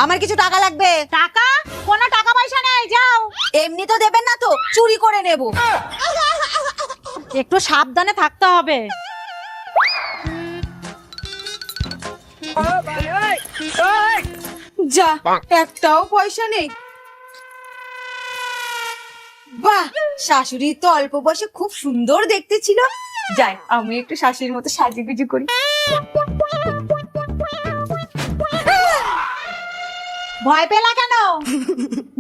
আমার কিছু টাকা লাগবে। টাকা? কোনো টাকা পয়সা নেই, যাও। এমনি তো দেবেন না তো, চুরি করে নেব। একটু সাবধানে থাকতে হবে। যা, একটাও পয়সা নেই। বাহ, শাশুড়ি তো অল্প বয়সে খুব সুন্দর দেখতে ছিল। যাই, আমি একটু শাশুড়ির মতো সাজুগুজু করি। ভয় পেলা কেন?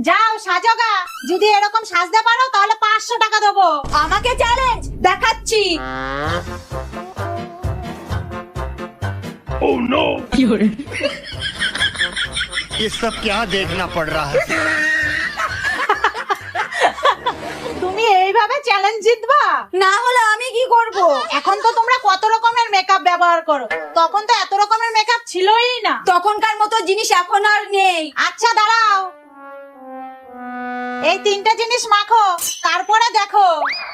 যাও সাজোগা, যদি এরকম সাজতে পারো তাহলে 500 টাকা দেবো। আমাকে চ্যালেঞ্জ দেখাচ্ছি। Oh no! ये सब क्या देखना पड़ रहा है? তুমি এইভাবে চ্যালেঞ্জ জিতবা? না হলে আমি কি করব? এখন তো তোমরা কত রকমের মেকআপ ব্যবহার করো, তখন তো এত রকমের মেকআপ ছিলই না। তখনকার মতো জিনিস এখন আর নেই। আচ্ছা দাঁড়াও, এই 3টে জিনিস মাখো, তারপরে দেখো।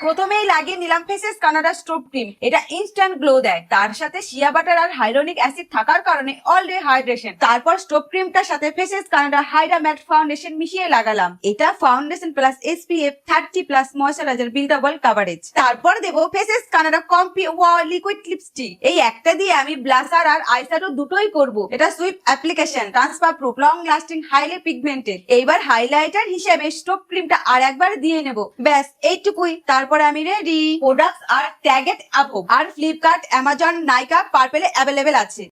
প্রথমেই লাগিয়ে নিলাম ফেসেস কানাডা স্ট্রোব ক্রিম। এটা ইনস্ট্যান্ট গ্লো দেয়, তার সাথে শিয়া বাটার আর হাইলোনিক অ্যাসিড থাকার কারণে অল ডে হাইড্রেশন। তারপর স্ট্রোব ক্রিমটার সাথে Faces Canada hydra matte foundation মিশিয়ে লাগালাম। এটা foundation plus SPF 30 plus moisturiser buildable coverage. তারপর দেবো Faces Canada comfy wow liquid lipstick. এই একটা দিয়ে আমি ব্লাশার আর আইশ্যাডো দুটোই করব। এটা sweep application, transfer proof, long lasting, highly pigmented. এইবার হাইলাইটার হিসেবে স্ট্রোব ক্রিমটা আর একবার দিয়ে নেব। ব্যাস এইটুকুই, তারপরে আমি রেডি। প্রোডাক্টস আর ট্যাগেড আপ আর ফ্লিপকার্ট, অ্যামাজন, নাইকা, পার্পেলে অ্যাভেলেবেল আছে।